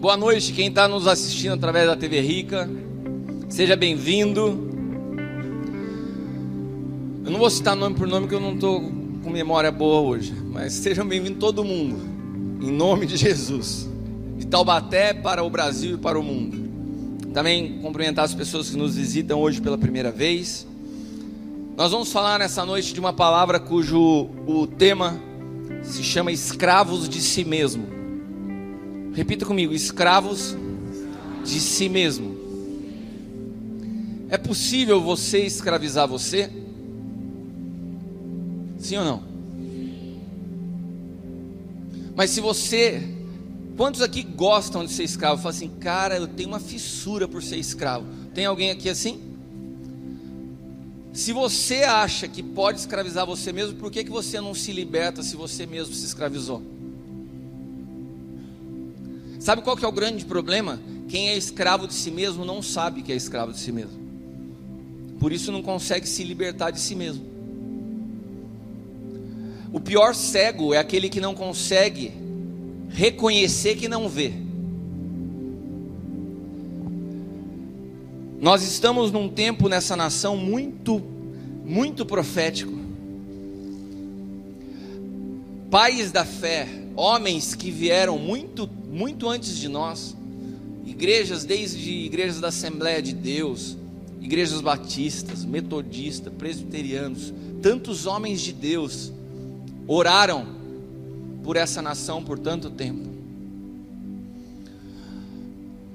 Boa noite, quem está nos assistindo através da TV Rica, seja bem-vindo. Eu não vou citar nome por nome, porque eu não estou com memória boa hoje, mas sejam bem-vindos todo mundo, em nome de Jesus, de Taubaté para o Brasil e para o mundo. Também cumprimentar as pessoas que nos visitam hoje pela primeira vez. Nós vamos falar nessa noite de uma palavra o tema se chama escravos de si mesmo. Repita comigo: escravos de si mesmo. É possível você escravizar você? Sim ou não? Mas se você... Quantos aqui gostam de ser escravo? Fala assim: cara, eu tenho uma fissura por ser escravo. Tem alguém aqui assim? Se você acha que pode escravizar você mesmo, por que você não se liberta se você mesmo se escravizou? Sabe qual que é o grande problema? Quem é escravo de si mesmo não sabe que é escravo de si mesmo. Por isso não consegue se libertar de si mesmo. O pior cego é aquele que não consegue reconhecer que não vê. Nós estamos num tempo nessa nação muito profético. Pais da fé, homens que vieram muito antes de nós, igrejas, desde igrejas da Assembleia de Deus, igrejas batistas, metodistas, presbiterianos, tantos homens de Deus oraram por essa nação por tanto tempo.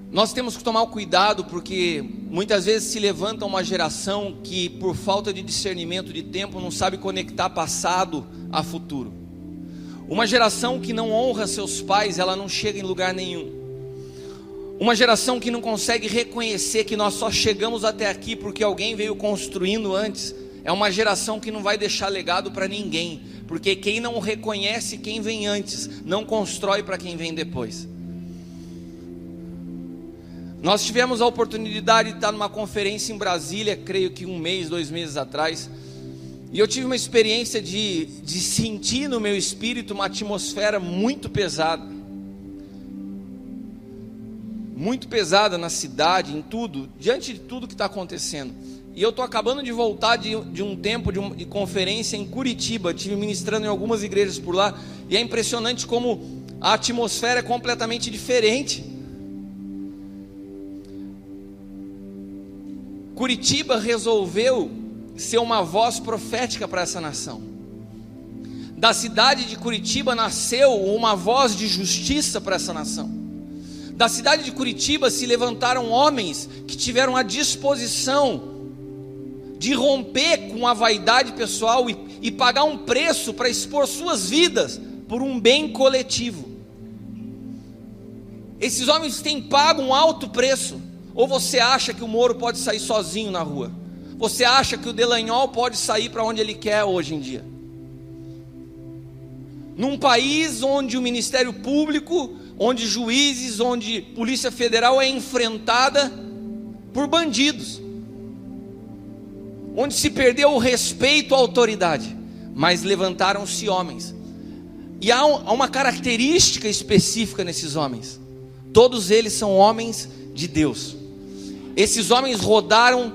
Nós temos que tomar o cuidado, porque muitas vezes se levanta uma geração que, por falta de discernimento de tempo, não sabe conectar passado a futuro. Uma geração que não honra seus pais, ela não chega em lugar nenhum. Uma geração que não consegue reconhecer que nós só chegamos até aqui porque alguém veio construindo antes, é uma geração que não vai deixar legado para ninguém, porque quem não reconhece quem vem antes, não constrói para quem vem depois. Nós tivemos a oportunidade de estar numa conferência em Brasília, creio que 1 mês, 2 meses atrás, e eu tive uma experiência de sentir no meu espírito uma atmosfera muito pesada na cidade, em tudo, diante de tudo que está acontecendo. E eu estou acabando de voltar de um tempo de conferência em Curitiba, estive ministrando em algumas igrejas por lá, e é impressionante como a atmosfera é completamente diferente. Curitiba resolveu ser uma voz profética para essa nação. Da cidade de Curitiba nasceu uma voz de justiça para essa nação. Da cidade de Curitiba se levantaram homens que tiveram a disposição de romper com a vaidade pessoal e pagar um preço para expor suas vidas por um bem coletivo. Esses homens têm pago um alto preço. Ou você acha que o Moro pode sair sozinho na rua? Você acha que o Delanhol pode sair para onde ele quer hoje em dia? Num país onde o Ministério Público, onde juízes, onde Polícia Federal é enfrentada por bandidos, onde se perdeu o respeito à autoridade, mas levantaram-se homens. E há uma característica específica nesses homens: todos eles são homens de Deus. Esses homens rodaram,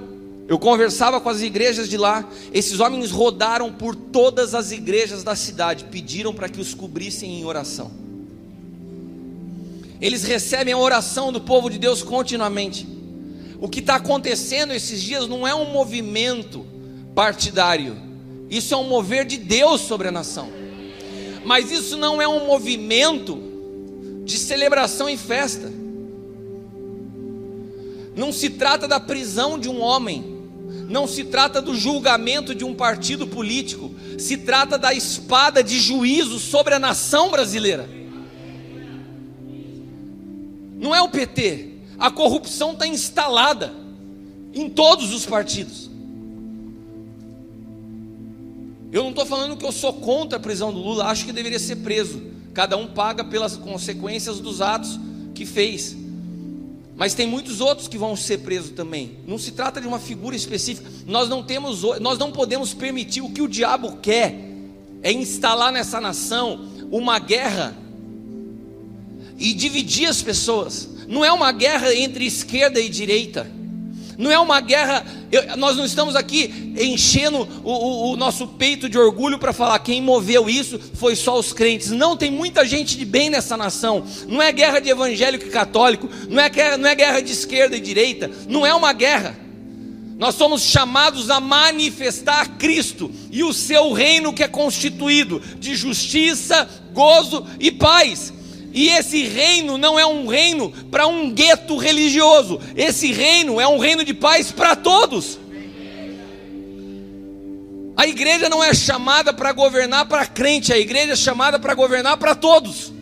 eu conversava com as igrejas de lá, esses homens rodaram por todas as igrejas da cidade, pediram para que os cobrissem em oração. Eles recebem a oração do povo de Deus continuamente. O que está acontecendo esses dias não é um movimento partidário, isso é um mover de Deus sobre a nação. Mas isso não é um movimento de celebração e festa. Não se trata da prisão de um homem, não se trata do julgamento de um partido político, se trata da espada de juízo sobre a nação brasileira. Não é o PT, a corrupção está instalada em todos os partidos. Eu não estou falando que eu sou contra a prisão do Lula, acho que deveria ser preso, cada um paga pelas consequências dos atos que fez. Mas tem muitos outros que vão ser presos também. Não se trata de uma figura específica. Nós não podemos permitir. O que o diabo quer é instalar nessa nação uma guerra e dividir as pessoas. Não é uma guerra entre esquerda e direita. Não é uma guerra, nós não estamos aqui enchendo o nosso peito de orgulho para falar quem moveu isso foi só os crentes. Não, tem muita gente de bem nessa nação. Não é guerra de evangélico e católico, não é guerra de esquerda e direita, não é uma guerra. Nós somos chamados a manifestar Cristo e o seu reino, que é constituído de justiça, gozo e paz. E esse reino não é um reino para um gueto religioso. Esse reino é um reino de paz para todos. A igreja não é chamada para governar para crente, a igreja é chamada para governar para todos.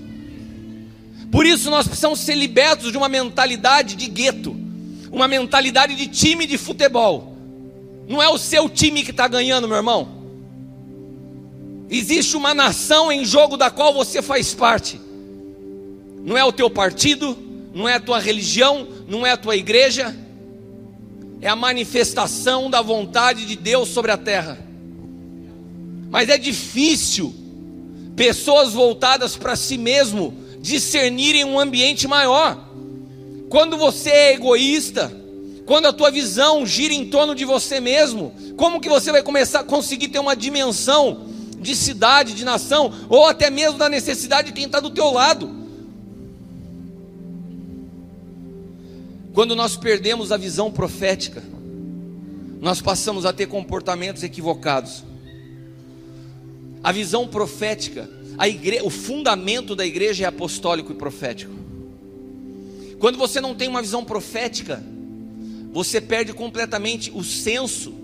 Por isso nós precisamos ser libertos de uma mentalidade de gueto, uma mentalidade de time de futebol. Não é o seu time que está ganhando, meu irmão. Existe uma nação em jogo da qual você faz parte. Não é o teu partido, não é a tua religião, não é a tua igreja. É a manifestação da vontade de Deus sobre a terra. Mas é difícil pessoas voltadas para si mesmo discernirem um ambiente maior. Quando você é egoísta, quando a tua visão gira em torno de você mesmo, como que você vai começar a conseguir ter uma dimensão de cidade, de nação, ou até mesmo da necessidade de quem está do teu lado? Quando nós perdemos a visão profética, nós passamos a ter comportamentos equivocados. A visão profética, o fundamento da igreja é apostólico e profético. Quando você não tem uma visão profética, você perde completamente o senso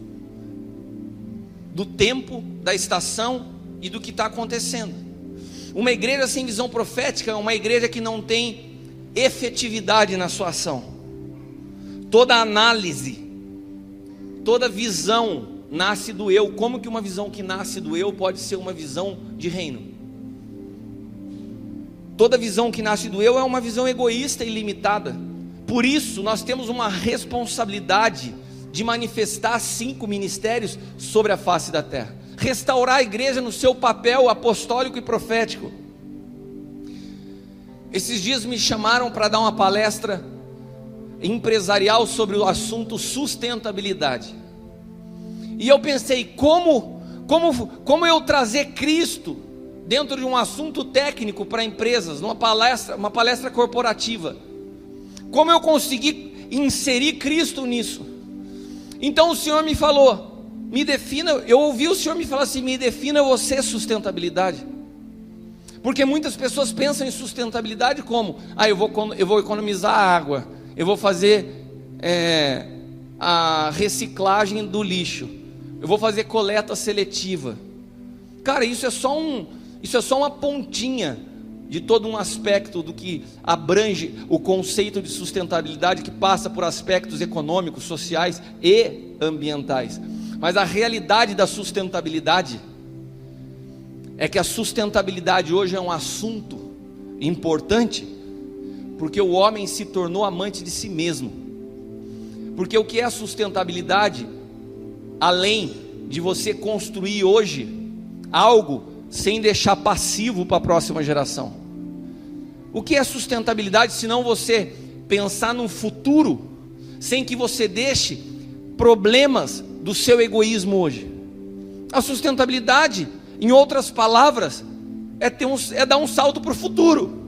do tempo, da estação e do que está acontecendo. Uma igreja sem visão profética é uma igreja que não tem efetividade na sua ação. Toda análise, toda visão nasce do eu. Como que uma visão que nasce do eu pode ser uma visão de reino? Toda visão que nasce do eu é uma visão egoísta e limitada. Por isso nós temos uma responsabilidade de manifestar 5 ministérios sobre a face da terra. Restaurar a igreja no seu papel apostólico e profético. Esses dias me chamaram para dar uma palestra empresarial sobre o assunto sustentabilidade. E eu pensei, como eu trazer Cristo dentro de um assunto técnico para empresas, uma palestra corporativa? Como eu consegui inserir Cristo nisso? Então o Senhor me falou, me defina. Eu ouvi o Senhor me falar assim: me defina você sustentabilidade. Porque muitas pessoas pensam em sustentabilidade como: eu vou economizar água, eu vou fazer a reciclagem do lixo, eu vou fazer coleta seletiva. Cara, isso é só uma pontinha de todo um aspecto do que abrange o conceito de sustentabilidade, que passa por aspectos econômicos, sociais e ambientais. Mas a realidade da sustentabilidade é que a sustentabilidade hoje é um assunto importante, porque o homem se tornou amante de si mesmo. Porque o que é a sustentabilidade? Além de você construir hoje algo sem deixar passivo para a próxima geração. O que é sustentabilidade se não você pensar no futuro, sem que você deixe problemas do seu egoísmo hoje? A sustentabilidade, em outras palavras, é dar um salto para o futuro.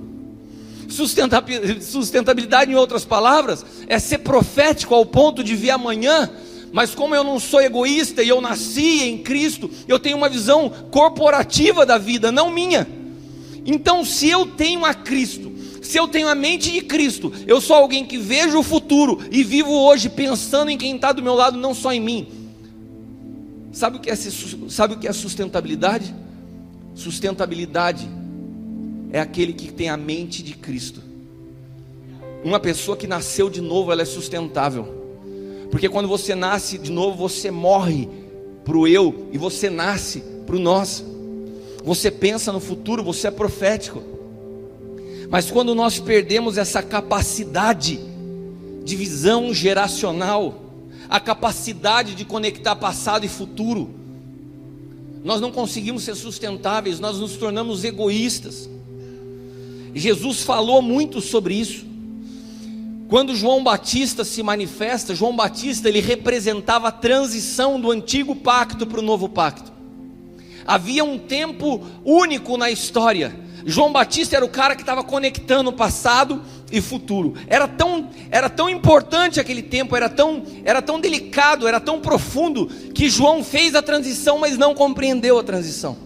Sustentabilidade, em outras palavras, é ser profético ao ponto de ver amanhã. Mas como eu não sou egoísta e eu nasci em Cristo, eu tenho uma visão corporativa da vida, não minha. Então, se eu tenho a Cristo, se eu tenho a mente de Cristo, eu sou alguém que vejo o futuro e vivo hoje pensando em quem está do meu lado, não só em mim. Sabe o que é sustentabilidade? Sustentabilidade é aquele que tem a mente de Cristo. Uma pessoa que nasceu de novo, ela é sustentável. Porque quando você nasce de novo, você morre para o eu e você nasce para o nós. Você pensa no futuro, você é profético. Mas quando nós perdemos essa capacidade de visão geracional, a capacidade de conectar passado e futuro, nós não conseguimos ser sustentáveis, nós nos tornamos egoístas. Jesus falou muito sobre isso. Quando João Batista se manifesta, João Batista ele representava a transição do antigo pacto para o novo pacto. Havia um tempo único na história. João Batista era o cara que estava conectando passado e futuro. Era tão importante aquele tempo, era tão delicado, era tão profundo, que João fez a transição, mas não compreendeu a transição.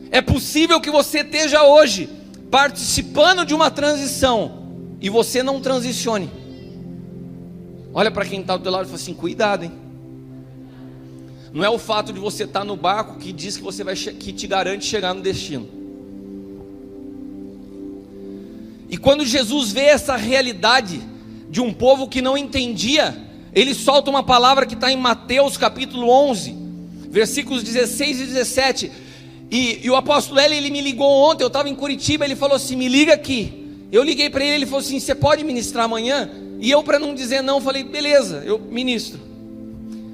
É possível que você esteja hoje participando de uma transição e você não transicione. Olha para quem está do teu lado e fala assim: cuidado, hein? Não é o fato de você estar no barco que diz que você que te garante chegar no destino. E quando Jesus vê essa realidade de um povo que não entendia, ele solta uma palavra que está em Mateus capítulo 11, versículos 16 e 17. E o apóstolo Hélio, ele me ligou ontem, eu estava em Curitiba, ele falou assim: me liga aqui. Eu liguei para ele, ele falou assim: você pode ministrar amanhã? E eu, para não dizer não, falei: beleza, eu ministro.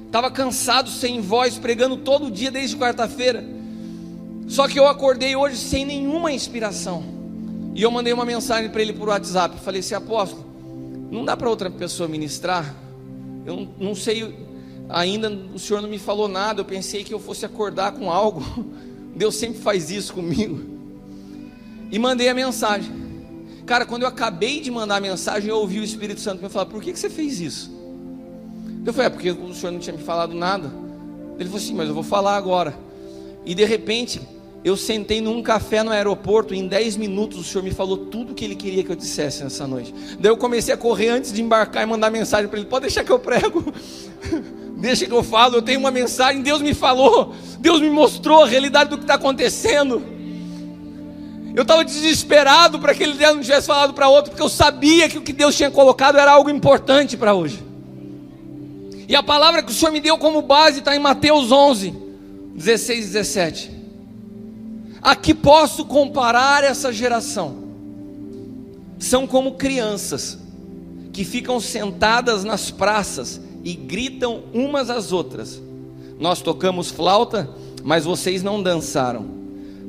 Estava cansado, sem voz, pregando todo dia desde quarta-feira. Só que eu acordei hoje sem nenhuma inspiração. E eu mandei uma mensagem para ele por WhatsApp. Falei assim: apóstolo, não dá para outra pessoa ministrar? Eu não sei ainda, o senhor não me falou nada. Eu pensei que eu fosse acordar com algo. Deus sempre faz isso comigo. E mandei a mensagem. Cara, quando eu acabei de mandar a mensagem, eu ouvi o Espírito Santo me falar: por que você fez isso? Eu falei: é porque o senhor não tinha me falado nada. Ele falou assim: mas eu vou falar agora. E de repente, eu sentei num café no aeroporto. Em 10 minutos o senhor me falou tudo o que ele queria que eu dissesse nessa noite. Daí eu comecei a correr antes de embarcar e mandar mensagem para ele: pode deixar que eu prego. Deixa que eu falo, eu tenho uma mensagem. Deus me falou, Deus me mostrou a realidade do que está acontecendo. Eu estava desesperado para que ele não tivesse falado para outro, porque eu sabia que o que Deus tinha colocado era algo importante para hoje. E a palavra que o Senhor me deu como base está em Mateus 11, 16 e 17. A que posso comparar essa geração? São como crianças que ficam sentadas nas praças e gritam umas às outras: nós tocamos flauta, mas vocês não dançaram.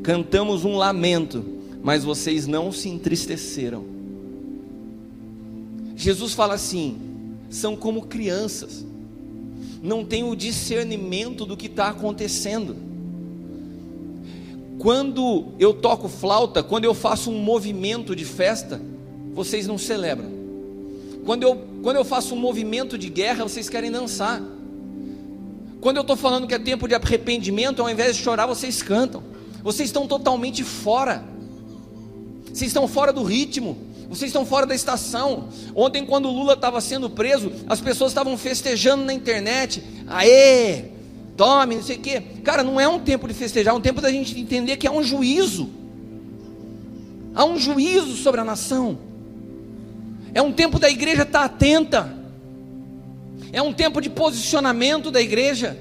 Cantamos um lamento, mas vocês não se entristeceram. Jesus fala assim: são como crianças, não têm o discernimento do que está acontecendo. Quando eu toco flauta, quando eu faço um movimento de festa, vocês não celebram. Quando eu faço um movimento de guerra, vocês querem dançar. Quando eu estou falando que é tempo de arrependimento, ao invés de chorar, vocês cantam. Vocês estão totalmente fora. Vocês estão fora do ritmo. Vocês estão fora da estação. Ontem, quando o Lula estava sendo preso, as pessoas estavam festejando na internet. Aê, tome, não sei o quê. Cara, não é um tempo de festejar, é um tempo da gente entender que há um juízo. Há um juízo sobre a nação. É um tempo da igreja estar atenta. É um tempo de posicionamento da igreja.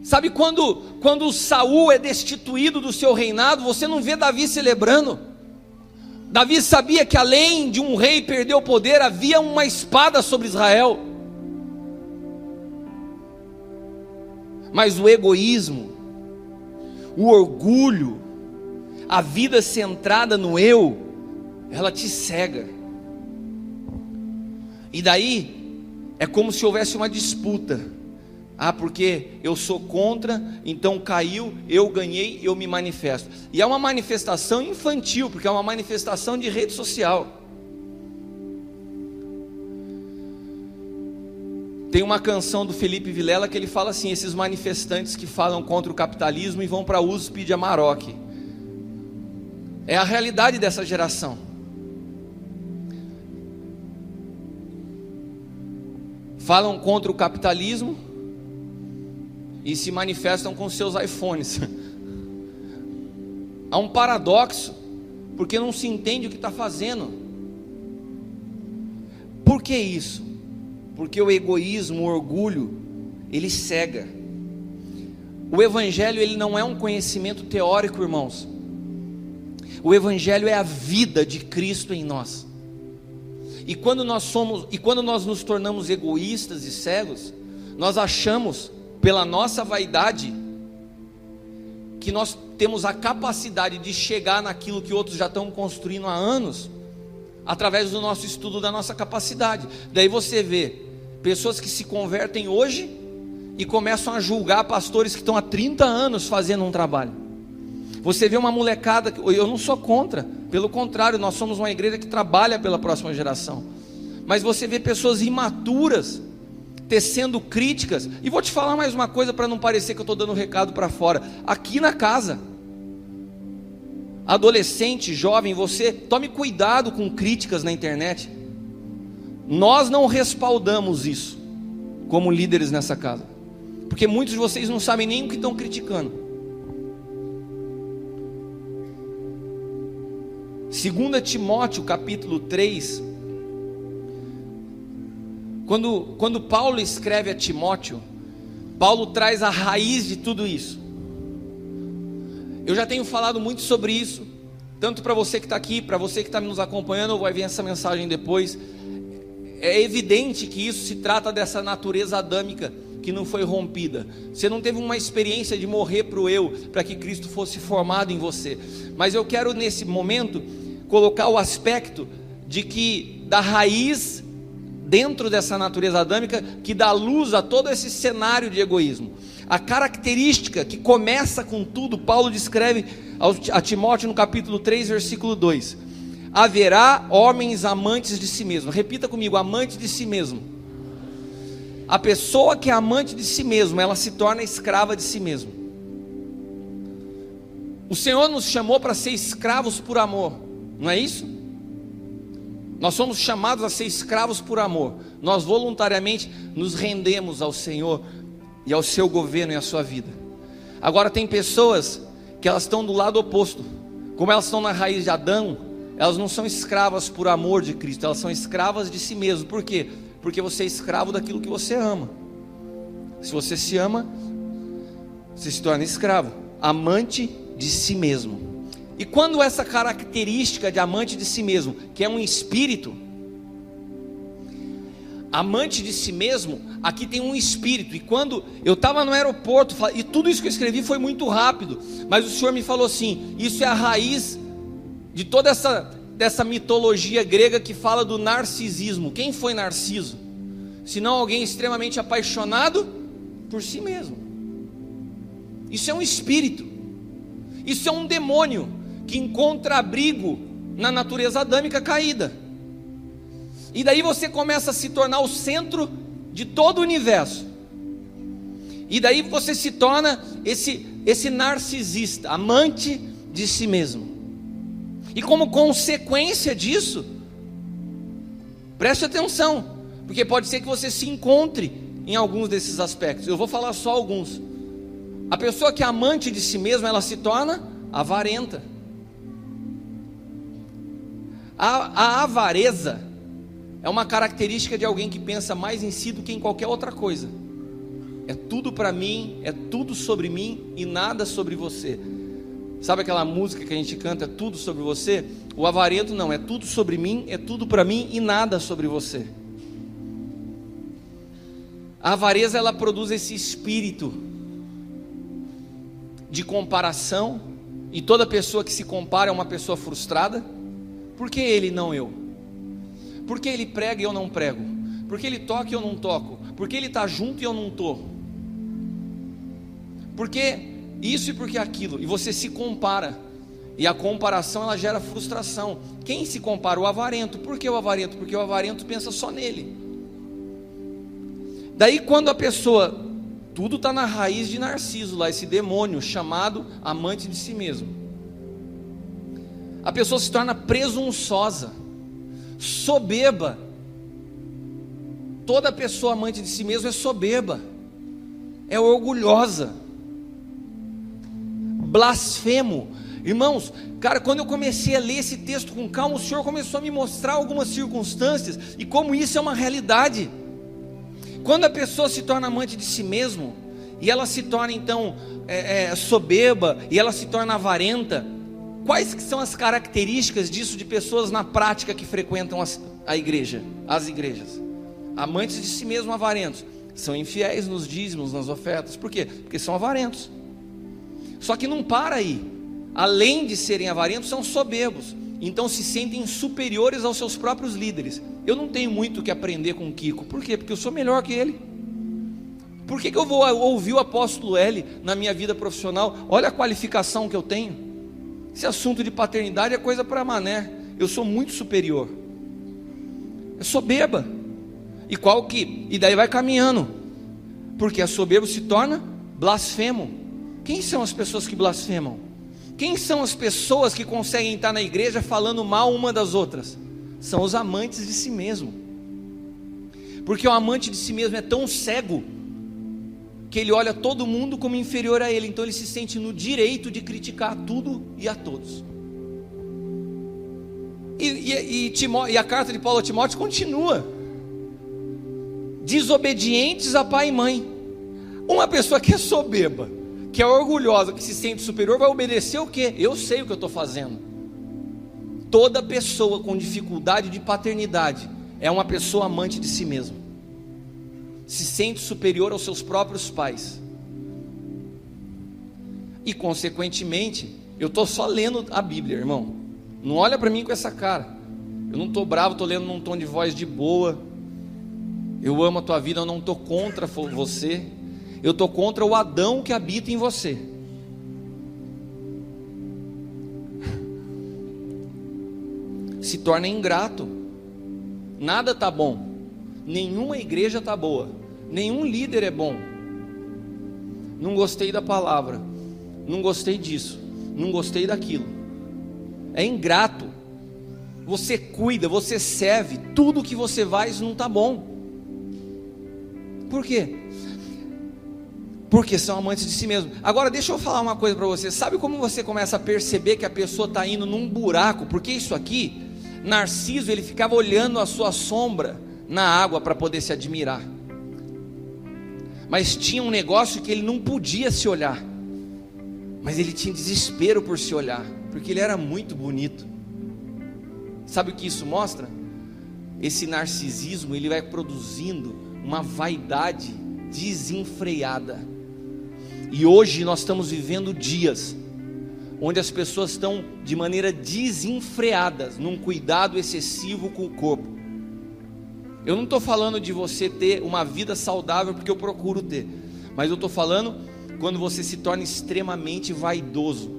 Sabe quando Saul é destituído do seu reinado, você não vê Davi celebrando. Davi sabia que além de um rei perder o poder, havia uma espada sobre Israel. Mas o egoísmo, o orgulho, a vida centrada no eu, ela te cega. E daí é como se houvesse uma disputa. Ah, porque eu sou contra, então caiu, eu ganhei, eu me manifesto. E é uma manifestação infantil, porque é uma manifestação de rede social. Tem uma canção do Felipe Vilela que ele fala assim: esses manifestantes que falam contra o capitalismo e vão para a USP de Amarok. É a realidade dessa geração. Falam contra o capitalismo e se manifestam com seus iPhones. Há um paradoxo, porque não se entende o que está fazendo. Por que isso? Porque o egoísmo, o orgulho, ele cega. O evangelho, ele não é um conhecimento teórico, irmãos. O evangelho é a vida de Cristo em nós. E quando nós nos tornamos egoístas e cegos, nós achamos, pela nossa vaidade, que temos a capacidade de chegar naquilo que outros já estão construindo há anos, através do nosso estudo, da nossa capacidade. Daí você vê pessoas que se convertem hoje e começam a julgar pastores que estão há 30 anos fazendo um trabalho. Você vê uma molecada, eu não sou contra, pelo contrário, nós somos uma igreja que trabalha pela próxima geração. Mas você vê pessoas imaturas tecendo críticas. E vou te falar mais uma coisa para não parecer que eu estou dando recado para fora. Aqui na casa, adolescente, jovem, você tome cuidado com críticas na internet. Nós não respaldamos isso como líderes nessa casa, porque muitos de vocês não sabem nem o que estão criticando. 2 Timóteo capítulo 3, quando Paulo escreve a Timóteo, Paulo traz a raiz de tudo isso. Eu já tenho falado muito sobre isso, tanto para você que está aqui, para você que está nos acompanhando, ou vai ver essa mensagem depois. É evidente que isso se trata dessa natureza adâmica que não foi rompida. Você não teve uma experiência de morrer para o eu, para que Cristo fosse formado em você. Mas eu quero nesse momento colocar o aspecto de que da raiz dentro dessa natureza adâmica que dá luz a todo esse cenário de egoísmo. A característica que começa com tudo, Paulo descreve a Timóteo no capítulo 3, versículo 2. Haverá homens amantes de si mesmo. Repita comigo, amante de si mesmo. A pessoa que é amante de si mesmo, ela se torna escrava de si mesmo. O Senhor nos chamou para ser escravos por amor, não é isso? Nós somos chamados a ser escravos por amor. Nós voluntariamente nos rendemos ao Senhor e ao seu governo e à sua vida. Agora tem pessoas que elas estão do lado oposto. Como elas estão na raiz de Adão, elas não são escravas por amor de Cristo, elas são escravas de si mesmo. Por quê? Porque você é escravo daquilo que você ama. Se você se ama, você se torna escravo, amante de si mesmo. E quando essa característica de amante de si mesmo, que é um espírito, amante de si mesmo, aqui tem um espírito. E quando eu estava no aeroporto, e tudo isso que eu escrevi foi muito rápido, mas o Senhor me falou assim: isso é a raiz de toda dessa mitologia grega que fala do narcisismo. Quem foi Narciso? Senão alguém extremamente apaixonado por si mesmo. Isso é um espírito, isso é um demônio que encontra abrigo na natureza adâmica caída. E daí você começa a se tornar o centro de todo o universo. E daí você se torna esse narcisista, amante de si mesmo. E como consequência disso, preste atenção, porque pode ser que você se encontre em alguns desses aspectos. Eu vou falar só alguns. A pessoa que é amante de si mesma, ela se torna avarenta. A avareza é uma característica de alguém que pensa mais em si do que em qualquer outra coisa. É tudo para mim, é tudo sobre mim e nada sobre você. Sabe aquela música que a gente canta, é tudo sobre você? O avarento não, é tudo sobre mim, é tudo para mim e nada sobre você. A avareza, ela produz esse espírito de comparação, e toda pessoa que se compara é uma pessoa frustrada. Por que ele não eu? Por que ele prega e eu não prego? Por que ele toca e eu não toco? Por que ele está junto e eu não estou? Por que isso e por que aquilo? E você se compara, e a comparação ela gera frustração. Quem se compara? O avarento. Por que o avarento? Porque o avarento pensa só nele. Daí quando a pessoa, tudo está na raiz de Narciso lá, esse demônio chamado amante de si mesmo. A pessoa se torna presunçosa, soberba. Toda pessoa amante de si mesma é soberba, é orgulhosa, blasfemo. Irmãos, cara, quando eu comecei a ler esse texto com calma, o Senhor começou a me mostrar algumas circunstâncias e como isso é uma realidade. Quando a pessoa se torna amante de si mesmo, e ela se torna então soberba, e ela se torna avarenta, quais que são as características disso de pessoas na prática que frequentam a igreja, as igrejas? Amantes de si mesmo, avarentos, são infiéis nos dízimos, nas ofertas. Por quê? Porque são avarentos. Só que não para aí. Além de serem avarentos, são soberbos. Então se sentem superiores aos seus próprios líderes. Eu não tenho muito o que aprender com o Kiko. Por quê? Porque eu sou melhor que ele. Por que eu vou ouvir o apóstolo L na minha vida profissional? Olha a qualificação que eu tenho. Esse assunto de paternidade é coisa para mané. Eu sou muito superior. É soberba. E daí vai caminhando. Porque a soberba se torna blasfemo. Quem são as pessoas que blasfemam? Quem são as pessoas que conseguem estar na igreja falando mal uma das outras? São os amantes de si mesmo. Porque o amante de si mesmo é tão cego que ele olha todo mundo como inferior a ele. Então ele se sente no direito de criticar tudo e a todos. E a carta de Paulo a Timóteo continua: desobedientes a pai e mãe. Uma pessoa que é soberba, que é orgulhosa, que se sente superior, vai obedecer o quê? Eu sei o que eu estou fazendo. Toda pessoa com dificuldade de paternidade é uma pessoa amante de si mesma. Se sente superior aos seus próprios pais. E consequentemente, eu estou só lendo a Bíblia, irmão. Não olha para mim com essa cara. Eu não estou bravo, estou lendo num tom de voz de boa. Eu amo a tua vida, eu não estou contra você. Eu estou contra o Adão que habita em você. Se torna ingrato. Nada está bom. Nenhuma igreja está boa. Nenhum líder é bom. Não gostei da palavra. Não gostei disso. Não gostei daquilo. É ingrato. Você cuida, você serve. Tudo que você faz não está bom. Por quê? Porque são amantes de si mesmo. Agora deixa eu falar uma coisa para você. Sabe como você começa a perceber que a pessoa está indo num buraco? Porque isso aqui, Narciso, ele ficava olhando a sua sombra na água para poder se admirar. Mas tinha um negócio que ele não podia se olhar. Mas ele tinha desespero por se olhar, porque ele era muito bonito. Sabe o que isso mostra? Esse narcisismo, ele vai produzindo uma vaidade desenfreada. E hoje nós estamos vivendo dias onde as pessoas estão de maneira desenfreadas, num cuidado excessivo com o corpo. Eu não estou falando de você ter uma vida saudável, porque eu procuro ter, mas eu estou falando quando você se torna extremamente vaidoso.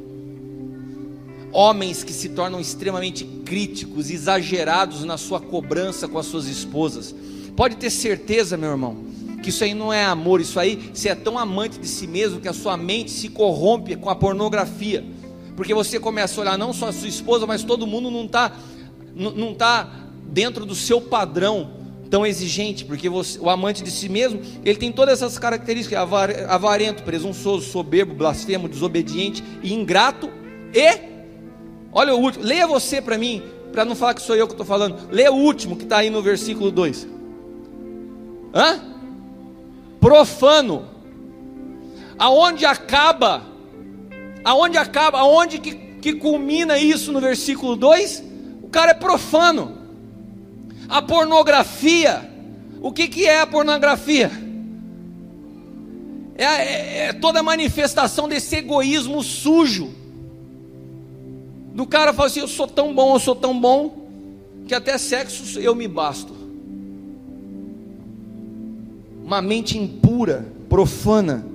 Homens que se tornam extremamente críticos, exagerados na sua cobrança com as suas esposas. Pode ter certeza, meu irmão, que isso aí não é amor. Isso aí, você é tão amante de si mesmo que a sua mente se corrompe com a pornografia. Porque você começa a olhar não só a sua esposa, mas todo mundo não está dentro do seu padrão tão exigente. Porque o amante de si mesmo, ele tem todas essas características: avarento, presunçoso, soberbo, blasfemo, desobediente e ingrato. E olha o último, leia você para mim, para não falar que sou eu que estou falando. Leia o último que está aí no versículo 2. Profano. Aonde que culmina isso no versículo 2? O cara é profano. A pornografia, o que é a pornografia? É toda manifestação desse egoísmo sujo. Do cara fala assim: eu sou tão bom, que até sexo eu me basto. Uma mente impura, profana,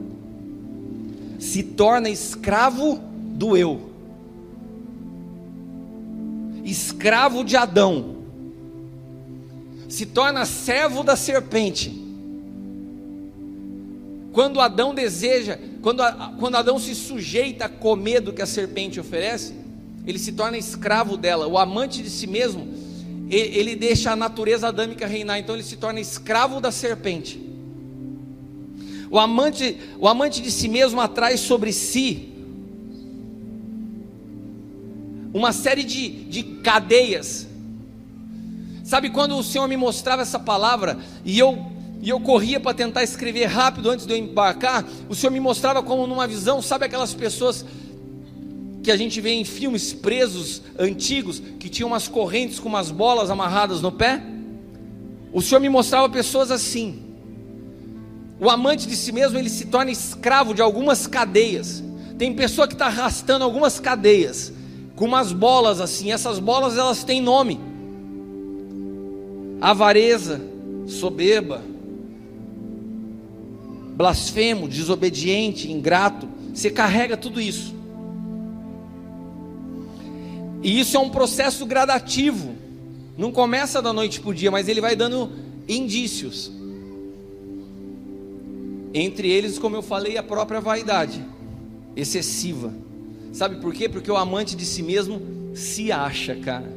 se torna escravo do eu, escravo de Adão, se torna servo da serpente. Quando Adão quando Adão se sujeita a comer do que a serpente oferece, ele se torna escravo dela. O amante de si mesmo, ele deixa a natureza adâmica reinar, então ele se torna escravo da serpente. O amante de si mesmo atrai sobre si uma série de cadeias. Sabe, quando o Senhor me mostrava essa palavra e eu corria para tentar escrever rápido antes de eu embarcar, o Senhor me mostrava como numa visão. Sabe aquelas pessoas que a gente vê em filmes, presos antigos, que tinham umas correntes com umas bolas amarradas no pé? O Senhor me mostrava pessoas assim. O amante de si mesmo, ele se torna escravo de algumas cadeias. Tem pessoa que está arrastando algumas cadeias com umas bolas assim. Essas bolas, elas têm nome: avareza, soberba, blasfemo, desobediente, ingrato. Você carrega tudo isso. E isso é um processo gradativo. Não começa da noite para o dia, mas ele vai dando indícios. Entre eles, como eu falei, a própria vaidade excessiva. Sabe por quê? Porque o amante de si mesmo se acha, cara.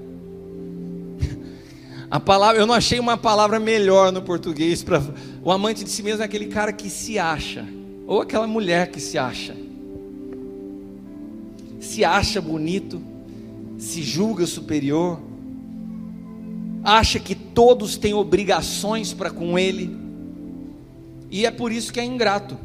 A palavra, eu não achei uma palavra melhor no português para o amante de si mesmo. É aquele cara que se acha, ou aquela mulher que se acha bonito, se julga superior, acha que todos têm obrigações para com ele, e é por isso que é ingrato.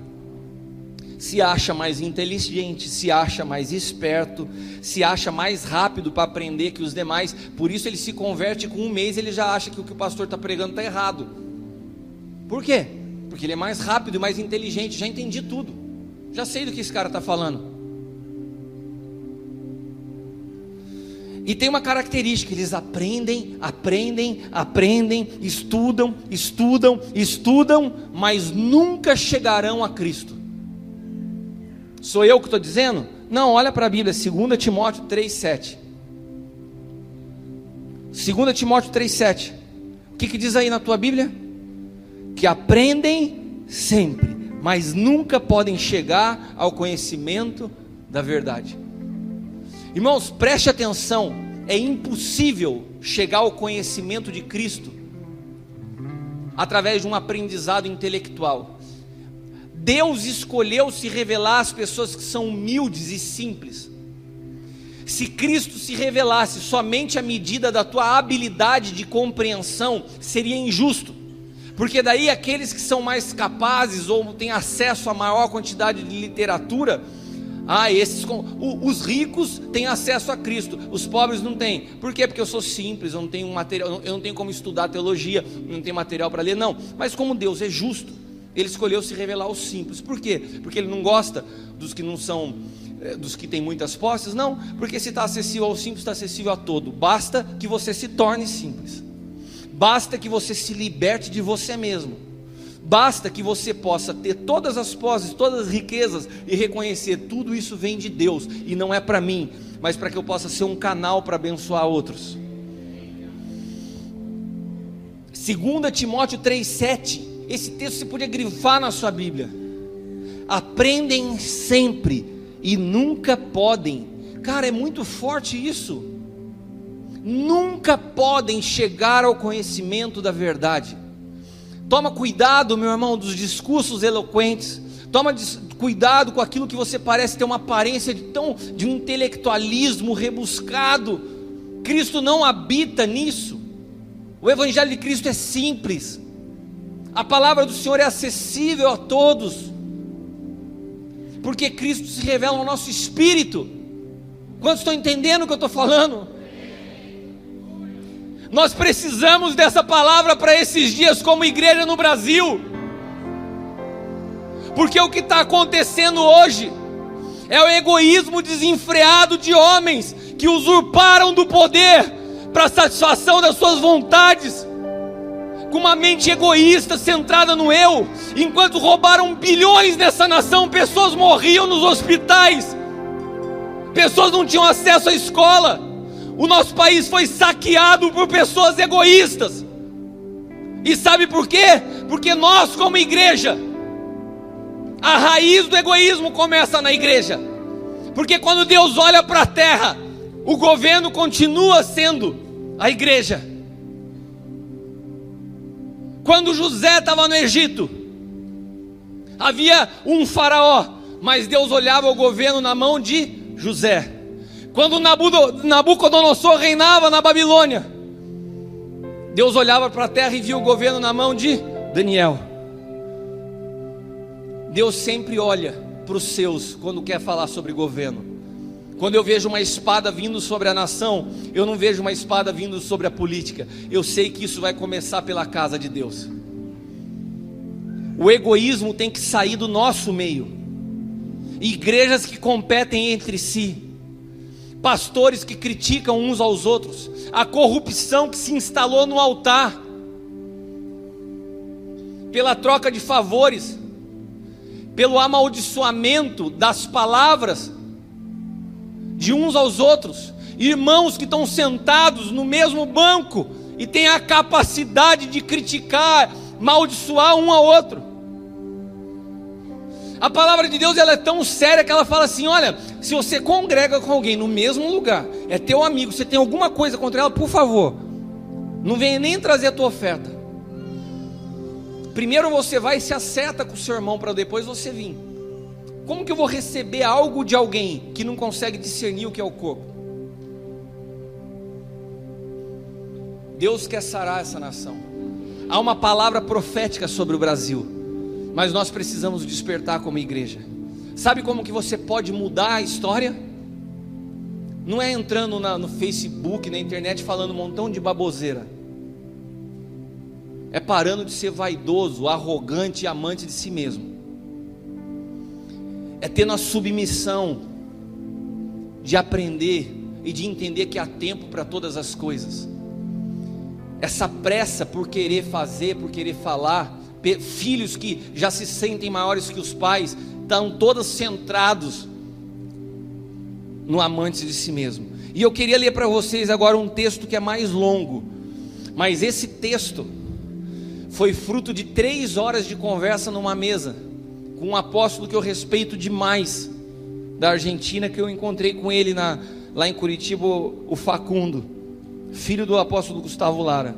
Se acha mais inteligente, se acha mais esperto, se acha mais rápido para aprender que os demais. Por isso ele se converte com 1 mês, ele já acha que o que o pastor está pregando está errado. Por quê? Porque ele é mais rápido e mais inteligente. Já entendi tudo, já sei do que esse cara está falando. E tem uma característica: eles aprendem, estudam, mas nunca chegarão a Cristo. Sou eu que estou dizendo? Não, olha para a Bíblia, 2 Timóteo 3,7. 2 Timóteo 3,7. O que diz aí na tua Bíblia? Que aprendem sempre, mas nunca podem chegar ao conhecimento da verdade. Irmãos, preste atenção: é impossível chegar ao conhecimento de Cristo através de um aprendizado intelectual. Deus escolheu se revelar às pessoas que são humildes e simples. Se Cristo se revelasse somente à medida da tua habilidade de compreensão, seria injusto, porque daí aqueles que são mais capazes ou têm acesso a maior quantidade de literatura, os ricos têm acesso a Cristo, os pobres não têm. Por quê? Porque eu sou simples, eu não tenho material, eu não tenho como estudar teologia, não tenho material para ler. Não, mas como Deus é justo, Ele escolheu se revelar aos simples. Por quê? Porque Ele não gosta dos que não são, dos que têm muitas posses? Não, porque se está acessível ao simples, está acessível a todo. Basta que você se torne simples, basta que você se liberte de você mesmo, basta que você possa ter todas as posses, todas as riquezas e reconhecer: tudo isso vem de Deus e não é para mim, mas para que eu possa ser um canal para abençoar outros. 2 Timóteo 3,7. Esse texto você podia grifar na sua Bíblia. Aprendem sempre e nunca podem. Cara, é muito forte isso. Nunca podem chegar ao conhecimento da verdade. Toma cuidado, meu irmão, dos discursos eloquentes. Toma cuidado com aquilo que você parece ter uma aparência de um intelectualismo rebuscado. Cristo não habita nisso. O Evangelho de Cristo é simples. A palavra do Senhor é acessível a todos, porque Cristo se revela no nosso espírito. Quantos estão entendendo o que eu estou falando? Nós precisamos dessa palavra para esses dias como igreja no Brasil, porque o que está acontecendo hoje é o egoísmo desenfreado de homens que usurparam do poder para a satisfação das suas vontades, com uma mente egoísta centrada no eu. Enquanto roubaram bilhões nessa nação, pessoas morriam nos hospitais, pessoas não tinham acesso à escola. O nosso país foi saqueado por pessoas egoístas. E sabe por quê? Porque nós, como igreja, a raiz do egoísmo começa na igreja. Porque quando Deus olha para a terra, o governo continua sendo a igreja. Quando José estava no Egito, havia um faraó, mas Deus olhava o governo na mão de José. Quando Nabucodonosor reinava na Babilônia, Deus olhava para a terra e via o governo na mão de Daniel. Deus sempre olha para os seus quando quer falar sobre governo. Quando eu vejo uma espada vindo sobre a nação, eu não vejo uma espada vindo sobre a política. Eu sei que isso vai começar pela casa de Deus. O egoísmo tem que sair do nosso meio. igrejas que competem entre si, pastores que criticam uns aos outros, a corrupção que se instalou no altar, pela troca de favores, pelo amaldiçoamento das palavras de uns aos outros, irmãos que estão sentados no mesmo banco e têm a capacidade de criticar, amaldiçoar um ao outro. A palavra de Deus, ela é tão séria que ela fala assim: olha, se você congrega com alguém no mesmo lugar, é teu amigo, você tem alguma coisa contra ela, por favor, não venha nem trazer a tua oferta. Primeiro você vai e se acerta com o seu irmão para depois você vir. Como que eu vou receber algo de alguém que não consegue discernir o que é o corpo? Deus quer sarar essa nação. Há uma palavra profética sobre o Brasil, mas nós precisamos despertar como igreja. Sabe como que você pode mudar a história? Não é entrando no Facebook, na internet, falando um montão de baboseira. É parando de ser vaidoso, arrogante e amante de si mesmo. É tendo a submissão de aprender e de entender que há tempo para todas as coisas. Essa pressa por querer fazer, por querer falar, filhos que já se sentem maiores que os pais, estão todos centrados no amante de si mesmo. E eu queria ler para vocês agora um texto que é mais longo, mas esse texto foi fruto de 3 horas de conversa numa mesa, com um apóstolo que eu respeito demais, da Argentina, que eu encontrei com ele lá em Curitiba, o Facundo, filho do apóstolo Gustavo Lara.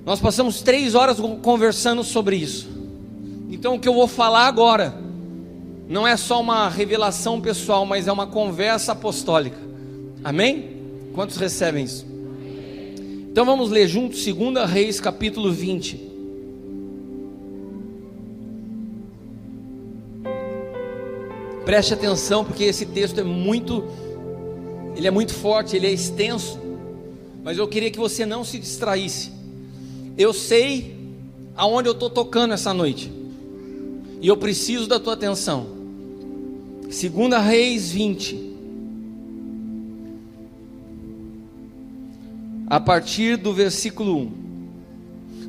Nós passamos 3 horas conversando sobre isso. Então o que eu vou falar agora não é só uma revelação pessoal, mas é uma conversa apostólica. Amém? Quantos recebem isso? Então vamos ler juntos 2 Reis capítulo 20. Preste atenção, porque esse texto é muito forte, ele é extenso, mas eu queria que você não se distraísse. Eu sei aonde eu estou tocando essa noite, e eu preciso da tua atenção. 2 Reis 20, a partir do versículo 1.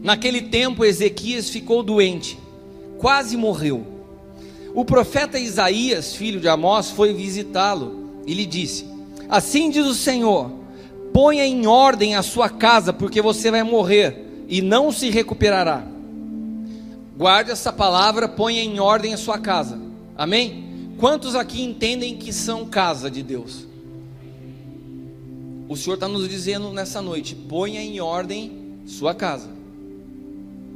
Naquele tempo Ezequias ficou doente, quase morreu. O profeta Isaías, filho de Amós, foi visitá-lo e lhe disse: assim diz o Senhor, ponha em ordem a sua casa, porque você vai morrer e não se recuperará. Guarde essa palavra, ponha em ordem a sua casa. Amém? Quantos aqui entendem que são casa de Deus? O Senhor está nos dizendo nessa noite: ponha em ordem sua casa.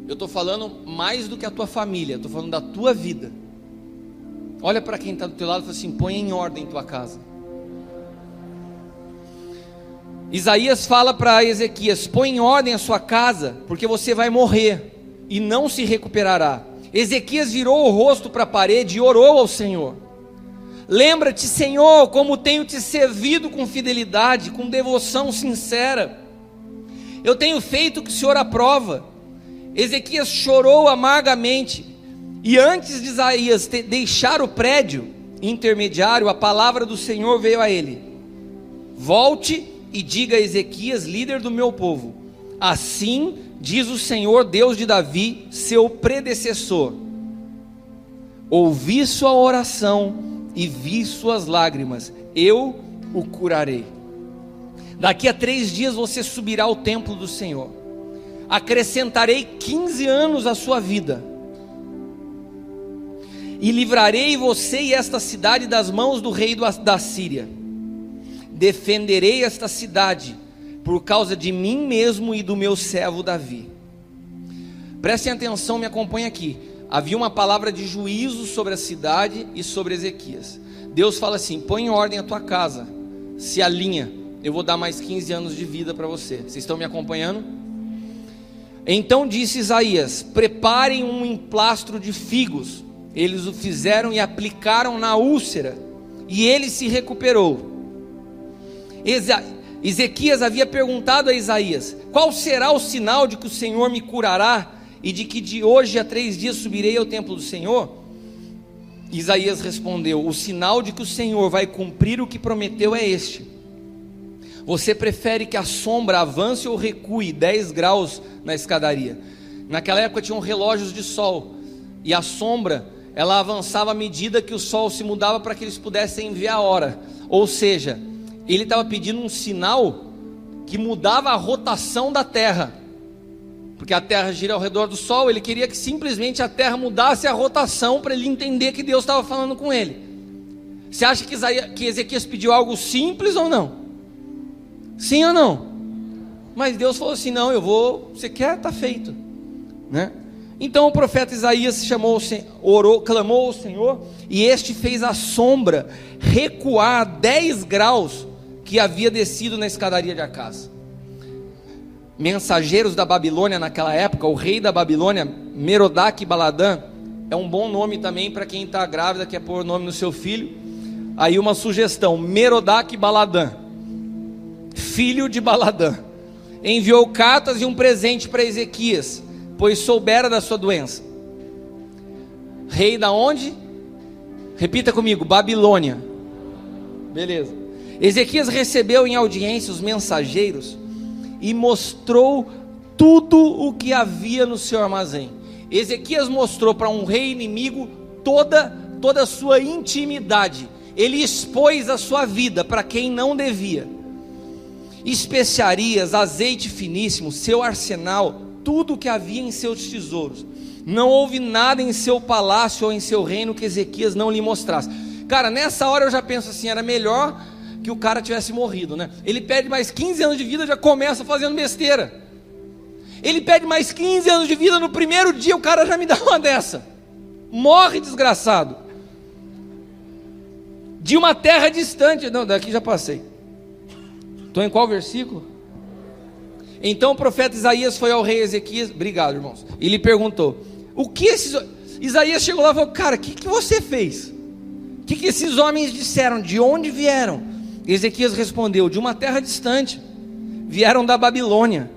Eu estou falando mais do que a tua família, estou falando da tua vida. Olha para quem está do teu lado e fala assim: põe em ordem tua casa. Isaías fala para Ezequias: põe em ordem a sua casa, porque você vai morrer e não se recuperará. Ezequias virou o rosto para a parede e orou ao Senhor: lembra-te, Senhor, como tenho te servido com fidelidade, com devoção sincera. Eu tenho feito o que o Senhor aprova. Ezequias chorou amargamente. E antes de Isaías deixar o prédio intermediário, a palavra do Senhor veio a ele: volte e diga a Ezequias, líder do meu povo: assim diz o Senhor, Deus de Davi, seu predecessor, ouvi sua oração e vi suas lágrimas, eu o curarei. Daqui a 3 dias você subirá ao templo do Senhor, acrescentarei 15 anos à sua vida, e livrarei você e esta cidade das mãos do rei da Síria. Defenderei esta cidade por causa de mim mesmo e do meu servo Davi. Prestem atenção, me acompanhem aqui. Havia uma palavra de juízo sobre a cidade e sobre Ezequias. Deus fala assim: põe em ordem a tua casa, se alinha, eu vou dar mais 15 anos de vida para você. Vocês estão me acompanhando? Então disse Isaías: preparem um emplastro de figos. Eles o fizeram e aplicaram na úlcera, e ele se recuperou. Ezequias havia perguntado a Isaías: qual será o sinal de que o Senhor me curará, e de que de hoje a 3 dias subirei ao templo do Senhor? Isaías respondeu: o sinal de que o Senhor vai cumprir o que prometeu é este: você prefere que a sombra avance ou recue 10 graus na escadaria? Naquela época tinham relógios de sol, e a sombra, ela avançava à medida que o sol se mudava, para que eles pudessem ver a hora. Ou seja, ele estava pedindo um sinal que mudava a rotação da terra, porque a terra gira ao redor do sol. Ele queria que simplesmente a terra mudasse a rotação, para ele entender que Deus estava falando com ele. Você acha que Ezequias pediu algo simples ou não? Sim ou não? Mas Deus falou assim: não, você quer, está feito, né? Então o profeta Isaías clamou ao Senhor, e este fez a sombra recuar 10 graus que havia descido na escadaria de Acaz. Mensageiros da Babilônia naquela época, o rei da Babilônia, Merodach-Baladã, é um bom nome também para quem está grávida, quer pôr nome no seu filho. Aí uma sugestão: Merodach-Baladã, filho de Baladã, enviou cartas e um presente para Ezequias, pois soubera da sua doença. Rei da onde? Repita comigo: Babilônia. Beleza. Ezequias recebeu em audiência os mensageiros e mostrou tudo o que havia no seu armazém. Ezequias mostrou para um rei inimigo toda a sua intimidade. Ele expôs a sua vida para quem não devia. Especiarias, azeite finíssimo, seu arsenal, tudo o que havia em seus tesouros. Não houve nada em seu palácio ou em seu reino que Ezequias não lhe mostrasse. Cara, nessa hora eu já penso assim: era melhor que o cara tivesse morrido, né? Ele pede mais 15 anos de vida, já começa fazendo besteira. Ele pede mais 15 anos de vida, no primeiro dia o cara já me dá uma dessa. Morre, desgraçado. De uma terra distante. Não, daqui já passei. Estou em qual versículo? Então o profeta Isaías foi ao rei Ezequias. Obrigado, irmãos. E lhe perguntou: o que esses... Isaías chegou lá e falou: cara, o que você fez? O que esses homens disseram? De onde vieram? Ezequias respondeu: de uma terra distante, vieram da Babilônia.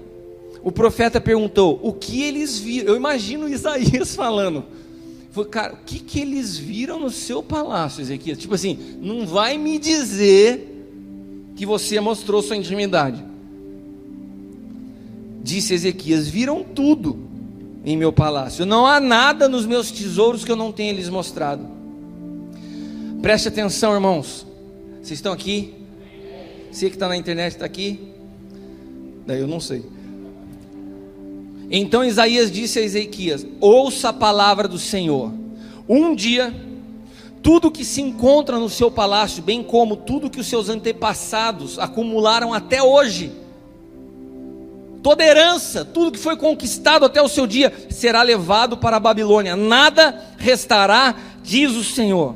O profeta perguntou: o que eles viram? Eu imagino Isaías falando: cara, o que eles viram no seu palácio, Ezequias? Tipo assim, não vai me dizer que você mostrou sua intimidade. Disse Ezequias: viram tudo em meu palácio, não há nada nos meus tesouros que eu não tenha lhes mostrado. Preste atenção, irmãos. Vocês estão aqui? Você que está na internet está aqui? Daí eu não sei. Então Isaías disse a Ezequias: ouça a palavra do Senhor. Um dia, tudo que se encontra no seu palácio, bem como tudo que os seus antepassados acumularam até hoje, toda herança, tudo que foi conquistado até o seu dia, será levado para a Babilônia. Nada restará, diz o Senhor.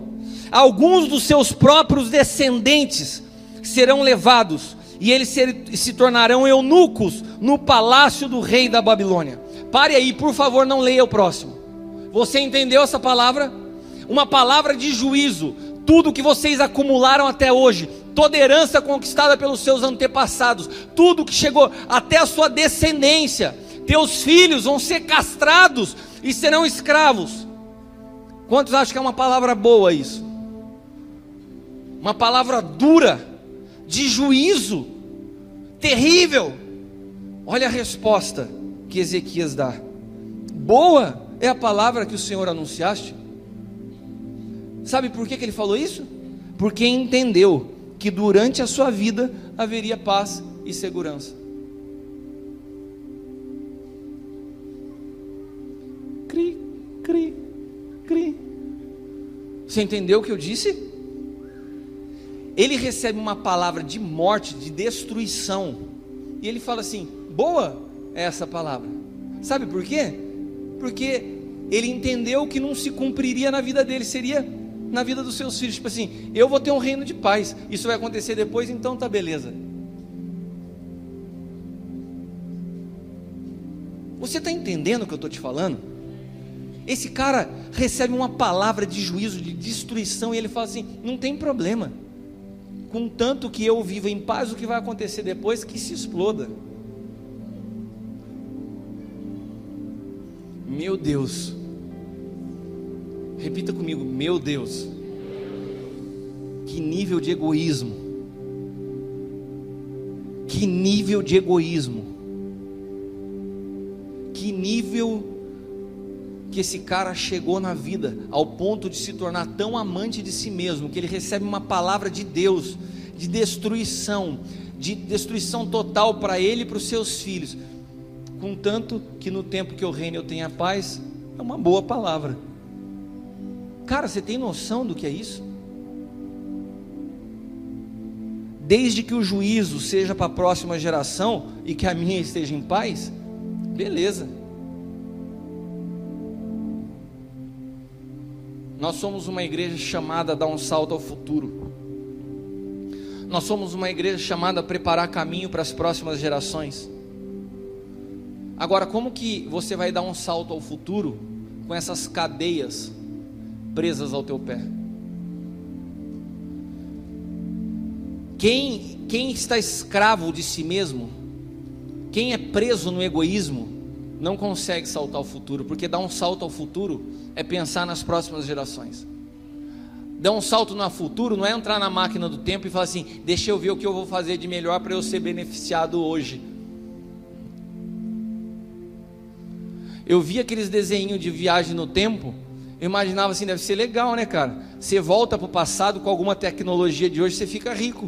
Alguns dos seus próprios descendentes serão levados, e eles se tornarão eunucos no palácio do rei da Babilônia. Pare aí, por favor, não leia o próximo. Você entendeu essa palavra? Uma palavra de juízo. Tudo que vocês acumularam até hoje, toda herança conquistada pelos seus antepassados, tudo que chegou até a sua descendência, teus filhos vão ser castrados e serão escravos. Quantos acham que é uma palavra boa isso? Uma palavra dura, de juízo, terrível. Olha a resposta que Ezequias dá. Boa é a palavra que o Senhor anunciaste. Sabe por que ele falou isso? Porque entendeu que durante a sua vida haveria paz e segurança. Cri, cri, cri. Você entendeu o que eu disse? Ele recebe uma palavra de morte, de destruição, e ele fala assim: boa é essa palavra. Sabe por quê? Porque ele entendeu que não se cumpriria na vida dele, seria na vida dos seus filhos. Tipo assim, eu vou ter um reino de paz, isso vai acontecer depois, então tá beleza. Você está entendendo o que eu estou te falando? Esse cara recebe uma palavra de juízo, de destruição, e ele fala assim: não tem problema, contanto que eu viva em paz, o que vai acontecer depois que se exploda. Meu Deus, Repita comigo: meu Deus. Que nível de egoísmo. Que nível de egoísmo. Que nível que esse cara chegou na vida, ao ponto de se tornar tão amante de si mesmo, que ele recebe uma palavra de Deus, de destruição total para ele e para os seus filhos, contanto que no tempo que eu reino eu tenha paz. É uma boa palavra. Cara, você tem noção do que é isso? Desde que o juízo seja para a próxima geração e que a minha esteja em paz, beleza. Nós somos uma igreja chamada a dar um salto ao futuro. Nós somos uma igreja chamada a preparar caminho para as próximas gerações. Agora, como que você vai dar um salto ao futuro com essas cadeias presas ao teu pé? Quem está escravo de si mesmo, quem é preso no egoísmo, não consegue saltar ao futuro, porque dar um salto ao futuro é pensar nas próximas gerações. Dar um salto no futuro não é entrar na máquina do tempo e falar assim: deixa eu ver o que eu vou fazer de melhor para eu ser beneficiado hoje. Eu vi aqueles desenhos de viagem no tempo, eu imaginava assim: deve ser legal, né, cara? Você volta para o passado com alguma tecnologia de hoje, você fica rico,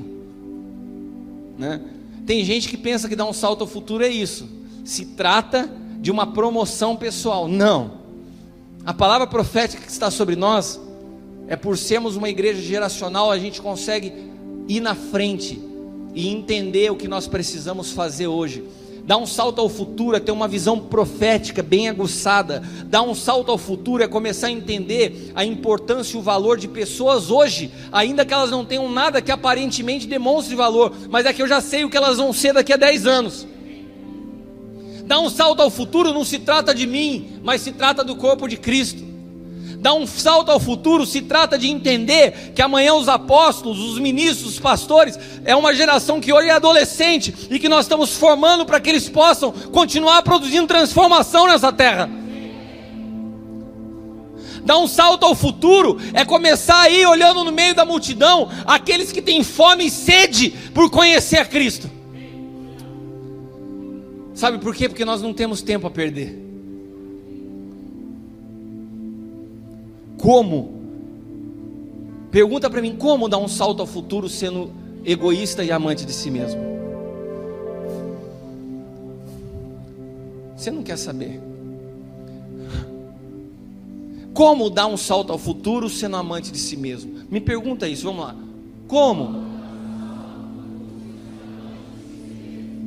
né? Tem gente que pensa que dar um salto ao futuro é isso, se trata de uma promoção pessoal. Não, a palavra profética que está sobre nós é: por sermos uma igreja geracional, a gente consegue ir na frente e entender o que nós precisamos fazer hoje. Dar um salto ao futuro é ter uma visão profética bem aguçada. Dar um salto ao futuro é começar a entender a importância e o valor de pessoas hoje, ainda que elas não tenham nada que aparentemente demonstre valor, mas é que eu já sei o que elas vão ser daqui a 10 anos. Dar um salto ao futuro não se trata de mim, mas se trata do corpo de Cristo. Dar um salto ao futuro se trata de entender que amanhã os apóstolos, os ministros, os pastores, é uma geração que hoje é adolescente e que nós estamos formando para que eles possam continuar produzindo transformação nessa terra. Dar um salto ao futuro é começar a ir olhando no meio da multidão aqueles que têm fome e sede por conhecer a Cristo. Sabe por quê? Porque nós não temos tempo a perder. Como? Pergunta para mim: como dar um salto ao futuro sendo egoísta e amante de si mesmo? Você não quer saber. Como dar um salto ao futuro sendo amante de si mesmo? Me pergunta isso, vamos lá. Como?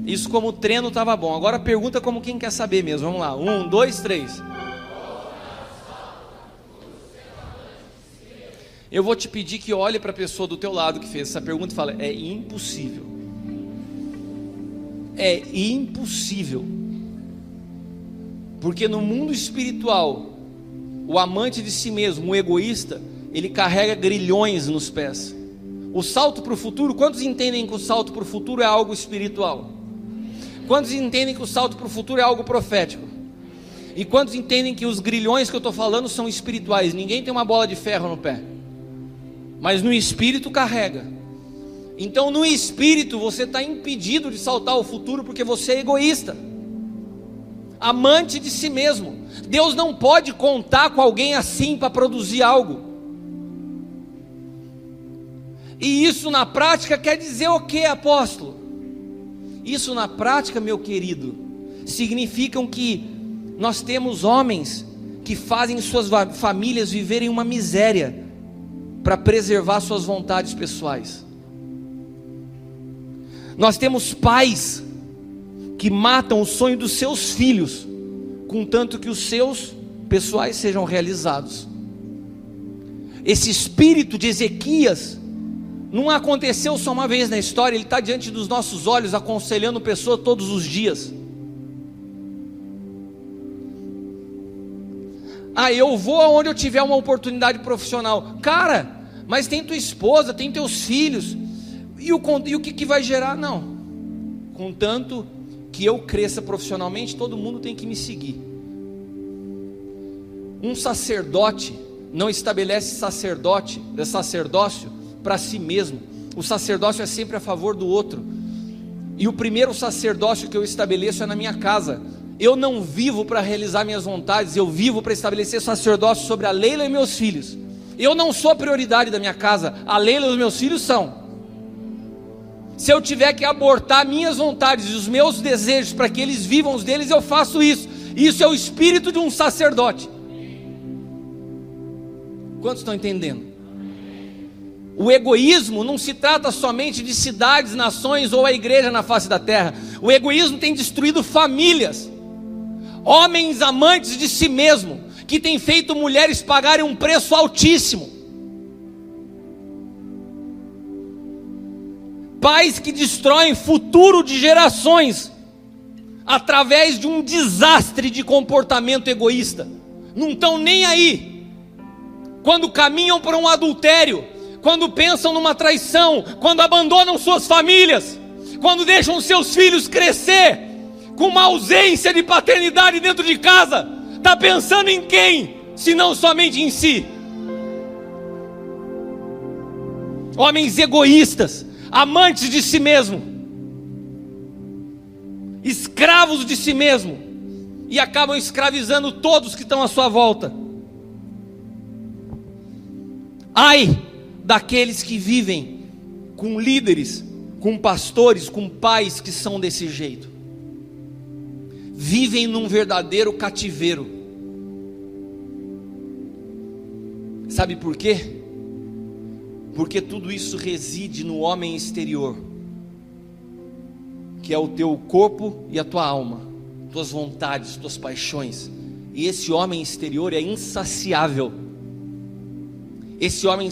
Isso como treino estava bom. Agora pergunta como quem quer saber mesmo. Vamos lá, 1, 2, 3. Eu vou te pedir que olhe para a pessoa do teu lado que fez essa pergunta e fale: é impossível. É impossível. Porque no mundo espiritual, o amante de si mesmo, o egoísta, ele carrega grilhões nos pés. O salto para o futuro, quantos entendem que o salto para o futuro é algo espiritual? Quantos entendem que o salto para o futuro é algo profético? E quantos entendem que os grilhões que eu estou falando são espirituais? Ninguém tem uma bola de ferro no pé, mas no espírito carrega. Então no espírito você está impedido de saltar ao futuro porque você é egoísta, amante de si mesmo. Deus não pode contar com alguém assim para produzir algo. E isso na prática quer dizer o que, apóstolo? Isso na prática, meu querido, significa que nós temos homens que fazem suas famílias viverem uma miséria para preservar suas vontades pessoais. Nós temos pais que matam o sonho dos seus filhos, contanto que os seus pessoais sejam realizados. Esse espírito de Ezequias não aconteceu só uma vez na história, ele está diante dos nossos olhos, aconselhando pessoas todos os dias. Eu vou aonde eu tiver uma oportunidade profissional. Cara, mas tem tua esposa, tem teus filhos, e o que vai gerar? Não, contanto que eu cresça profissionalmente, todo mundo tem que me seguir. Um sacerdote não estabelece sacerdócio para si mesmo. O sacerdócio é sempre a favor do outro. E o primeiro sacerdócio que eu estabeleço é na minha casa. Eu não vivo para realizar minhas vontades, eu vivo para estabelecer sacerdócio sobre a Leila e meus filhos. Eu não sou a prioridade da minha casa, a Leila e os meus filhos são. Se eu tiver que abortar minhas vontades e os meus desejos para que eles vivam os deles, eu faço isso. Isso é o espírito de um sacerdote. Quantos estão entendendo? O egoísmo não se trata somente de cidades, nações ou a igreja na face da terra. O egoísmo tem destruído famílias. Homens amantes de si mesmo, que têm feito mulheres pagarem um preço altíssimo. Pais que destroem futuro de gerações através de um desastre de comportamento egoísta. Não estão nem aí quando caminham para um adultério, quando pensam numa traição, quando abandonam suas famílias, quando deixam seus filhos crescer com uma ausência de paternidade dentro de casa. Está pensando em quem, se não somente em si? Homens egoístas, amantes de si mesmo, escravos de si mesmo, e acabam escravizando todos que estão à sua volta. Ai daqueles que vivem com líderes, com pastores, com pais que são desse jeito. Vivem num verdadeiro cativeiro. Sabe por quê? Porque tudo isso reside no homem exterior, que é o teu corpo e a tua alma, tuas vontades, tuas paixões. E esse homem exterior é insaciável. Esse homem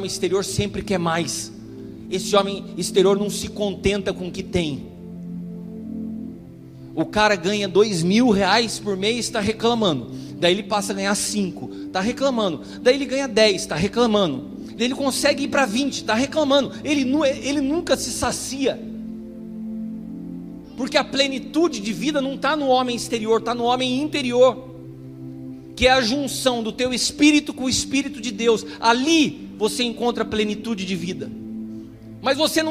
exterior sempre quer mais. Esse homem exterior não se contenta com o que tem. O cara ganha R$2.000 por mês, está reclamando. Daí ele passa a ganhar 5, está reclamando. Daí ele ganha 10, está reclamando. Daí ele consegue ir para 20, está reclamando. Ele nunca se sacia. Porque a plenitude de vida não está no homem exterior, está no homem interior, que é a junção do teu espírito com o espírito de Deus. Ali você encontra a plenitude de vida. Mas você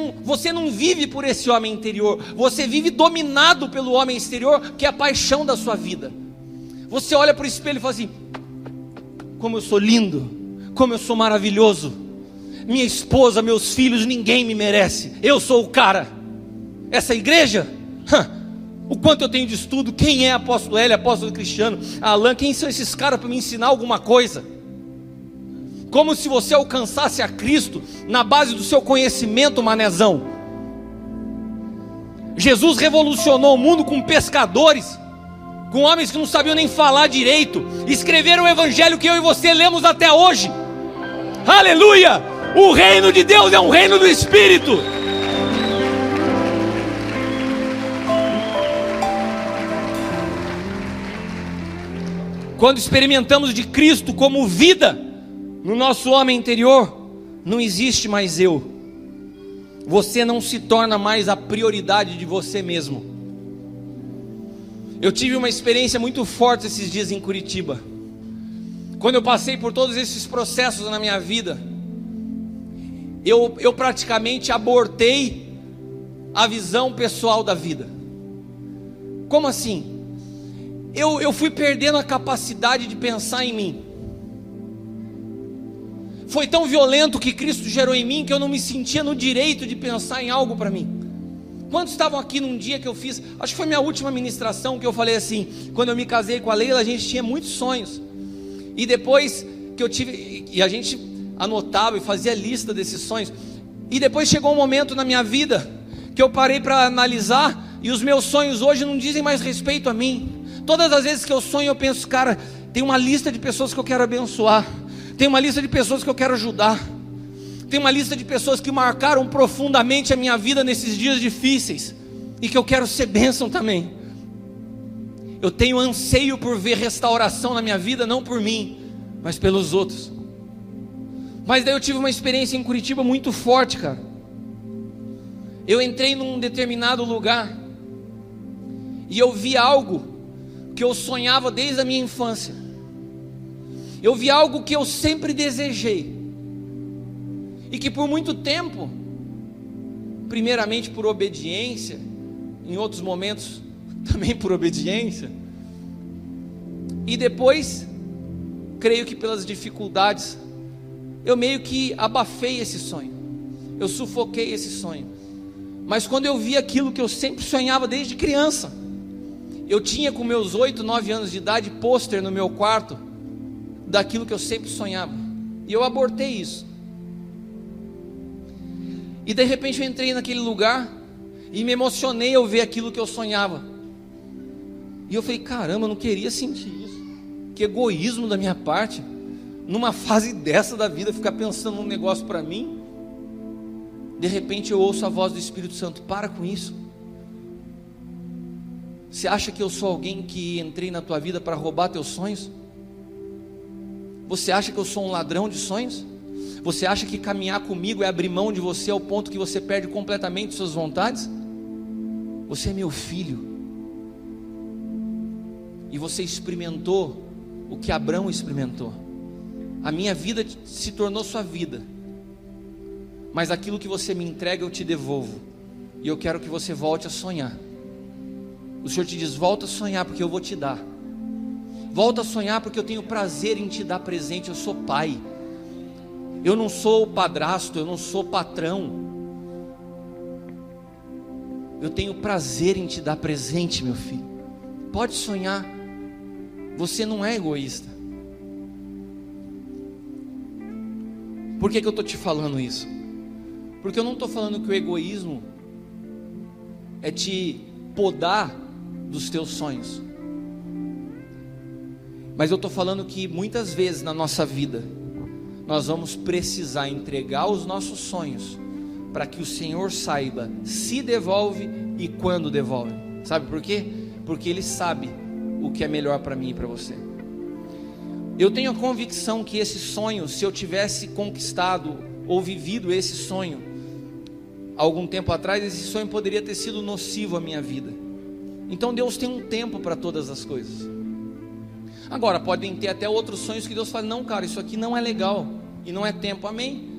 não vive por esse homem interior, você vive dominado pelo homem exterior, que é a paixão da sua vida. Você olha para o espelho e fala assim: como eu sou lindo, como eu sou maravilhoso, minha esposa, meus filhos, ninguém me merece, eu sou o cara. Essa igreja, o quanto eu tenho de estudo, quem é apóstolo Hélio, apóstolo Cristiano, Alan, quem são esses caras para me ensinar alguma coisa? Como se você alcançasse a Cristo na base do seu conhecimento, manezão. Jesus revolucionou o mundo com pescadores, com homens que não sabiam nem falar direito, escreveram o evangelho que eu e você lemos até hoje. Aleluia! O reino de Deus é um reino do Espírito. Quando experimentamos de Cristo como vida no nosso homem interior, não existe mais eu. Você não se torna mais a prioridade de você mesmo. Eu tive uma experiência muito forte esses dias em Curitiba. Quando eu passei por todos esses processos na minha vida, eu praticamente abortei a visão pessoal da vida. Como assim? Eu fui perdendo a capacidade de pensar em mim. Foi tão violento que Cristo gerou em mim que eu não me sentia no direito de pensar em algo para mim. Quantos estavam aqui num dia que eu fiz, acho que foi minha última ministração, que eu falei assim: quando eu me casei com a Leila, a gente tinha muitos sonhos. E depois que eu tive, e a gente anotava e fazia lista desses sonhos. E depois chegou um momento na minha vida que eu parei para analisar, e os meus sonhos hoje não dizem mais respeito a mim. Todas as vezes que eu sonho, eu penso: cara, tem uma lista de pessoas que eu quero abençoar, tem uma lista de pessoas que eu quero ajudar, tem uma lista de pessoas que marcaram profundamente a minha vida nesses dias difíceis, e que eu quero ser bênção também. Eu tenho anseio por ver restauração na minha vida, não por mim, mas pelos outros. Mas daí eu tive uma experiência em Curitiba muito forte, cara. Eu entrei num determinado lugar e eu vi algo que eu sonhava desde a minha infância. eu vi algo que eu sempre desejei, e que por muito tempo, primeiramente por obediência, em outros momentos também por obediência, e depois, creio que pelas dificuldades, eu meio que abafei esse sonho, eu sufoquei esse sonho. Mas quando eu vi aquilo que eu sempre sonhava desde criança, eu tinha com meus 8, 9 anos de idade pôster no meu quarto daquilo que eu sempre sonhava, e eu abortei isso. E de repente eu entrei naquele lugar e me emocionei ao ver aquilo que eu sonhava. E eu falei, caramba, eu não queria sentir isso. Que egoísmo da minha parte, numa fase dessa da vida, ficar pensando num negócio para mim. De repente eu ouço a voz do Espírito Santo: para com isso. Você acha que eu sou alguém que entrei na tua vida para roubar teus sonhos? Você acha que eu sou um ladrão de sonhos? Você acha que caminhar comigo é abrir mão de você ao ponto que você perde completamente suas vontades? Você é meu filho, e você experimentou o que Abraão experimentou. A minha vida se tornou sua vida, mas aquilo que você me entrega eu te devolvo, e eu quero que você volte a sonhar. O Senhor te diz: volta a sonhar, porque eu vou te dar. Volta a sonhar, porque eu tenho prazer em te dar presente. Eu sou pai, eu não sou padrasto, eu não sou patrão. Eu tenho prazer em te dar presente, meu filho. Pode sonhar, você não é egoísta. Por que eu estou te falando isso? Porque eu não estou falando que o egoísmo é te podar dos teus sonhos, mas eu estou falando que muitas vezes na nossa vida nós vamos precisar entregar os nossos sonhos para que o Senhor saiba se devolve e quando devolve. Sabe por quê? Porque Ele sabe o que é melhor para mim e para você. Eu tenho a convicção que esse sonho, se eu tivesse conquistado ou vivido esse sonho algum tempo atrás, esse sonho poderia ter sido nocivo à minha vida. Então Deus tem um tempo para todas as coisas. Agora, podem ter até outros sonhos que Deus fala: não, cara, isso aqui não é legal e não é tempo. Amém?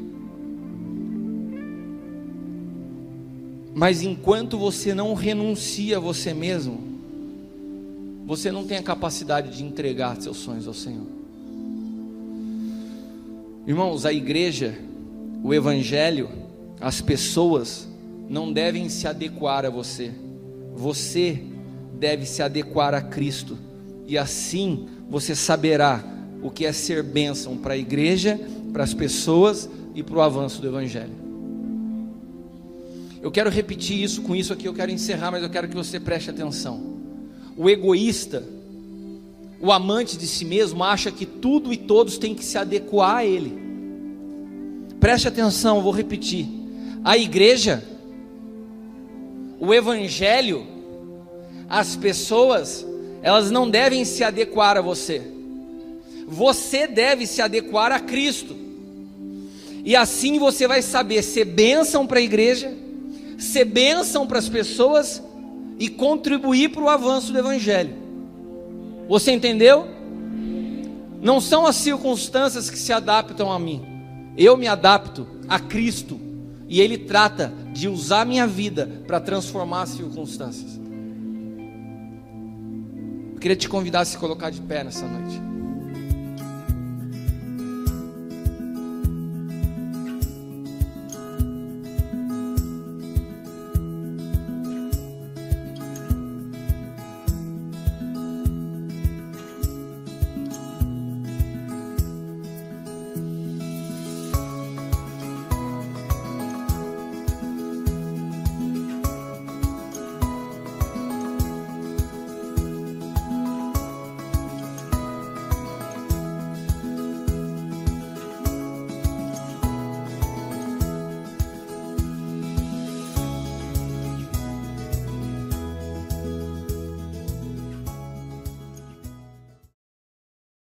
Mas enquanto você não renuncia a você mesmo, você não tem a capacidade de entregar seus sonhos ao Senhor. Irmãos, a igreja, o evangelho, as pessoas não devem se adequar a você. Você deve se adequar a Cristo, e assim você saberá o que é ser bênção para a igreja, para as pessoas e para o avanço do evangelho. Eu quero repetir isso, com isso aqui eu quero encerrar, mas eu quero que você preste atenção. O egoísta, o amante de si mesmo, acha que tudo e todos têm que se adequar a ele. Preste atenção, eu vou repetir. A igreja, o evangelho, as pessoas, elas não devem se adequar a você. Você deve se adequar a Cristo. E assim você vai saber ser bênção para a igreja, ser bênção para as pessoas e contribuir para o avanço do evangelho. Você entendeu? Não são as circunstâncias que se adaptam a mim. Eu me adapto a Cristo, e Ele trata de usar minha vida para transformar as circunstâncias. Eu queria te convidar a se colocar de pé nessa noite.